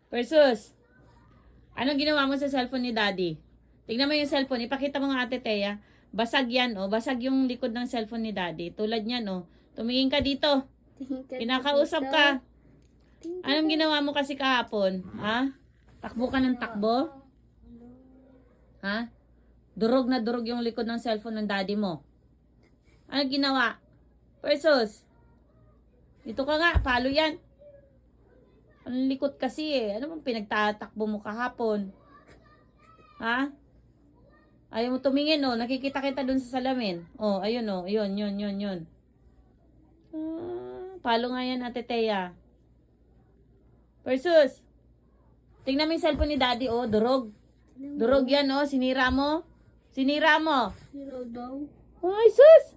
Versus, anong ginawa mo sa cellphone ni daddy? Tignan mo yung cellphone. Ipakita mo nga, Ate Thea. Basag yan, oh. Basag yung likod ng cellphone ni daddy. Tulad niyan, oh. Tumingin ka dito. Kinakausap ka. Anong ginawa mo kasi kahapon? Ha? Takbo ka ng takbo? Ha? Durog na durog yung likod ng cellphone ng daddy mo. Anong ginawa? Versus, ito ka nga, palo yan. Ang likot kasi eh. Ano bang pinagtatakbo mo kahapon? Ha? Ayaw mo tumingin, oh. Nakikita kita dun sa salamin. Oh, ayun, oh. Yun. Palo nga yan, Ate Thea. Versus, tingnan mo yung cellphone ni daddy, oh. Durog. Durog yan, oh. Sinira mo. Sinira mo. Ay, sus!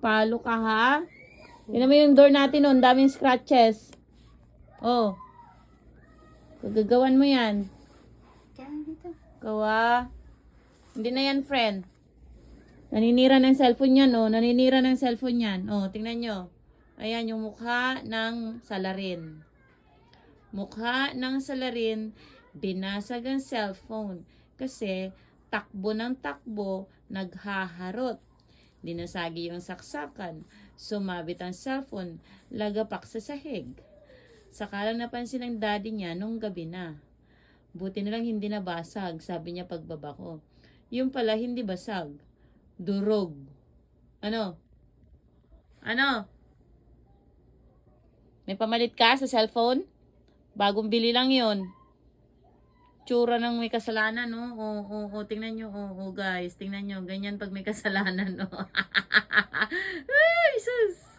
Palo ka, ha? Tingnan mo yung door natin, oh. Ang daming scratches. Oh. Gagawan mo yan. Gawa. Hindi na yan, friend. Naninira ng cellphone yan, oh. Naninira ng cellphone yan. Oh, tingnan nyo. Ayan, yung mukha ng salarin. Mukha ng salarin, binasag ang cellphone. Kasi, takbo ng takbo, naghaharot. Dinasagi yung saksakan. Sumabit ang cellphone, lagapak sa sahig. Saka lang napansin ng daddy niya nung gabi na. Buti na lang hindi nabasag, sabi niya pagbaba ko. Yung pala hindi basag. Durog. Ano? Ano? May pamalit ka sa cellphone? Bagong bili lang yon. Tsura ng may kasalanan, no? Oo, tingnan nyo. Oo, guys, tingnan nyo. Ganyan pag may kasalanan, no? Ay, sus!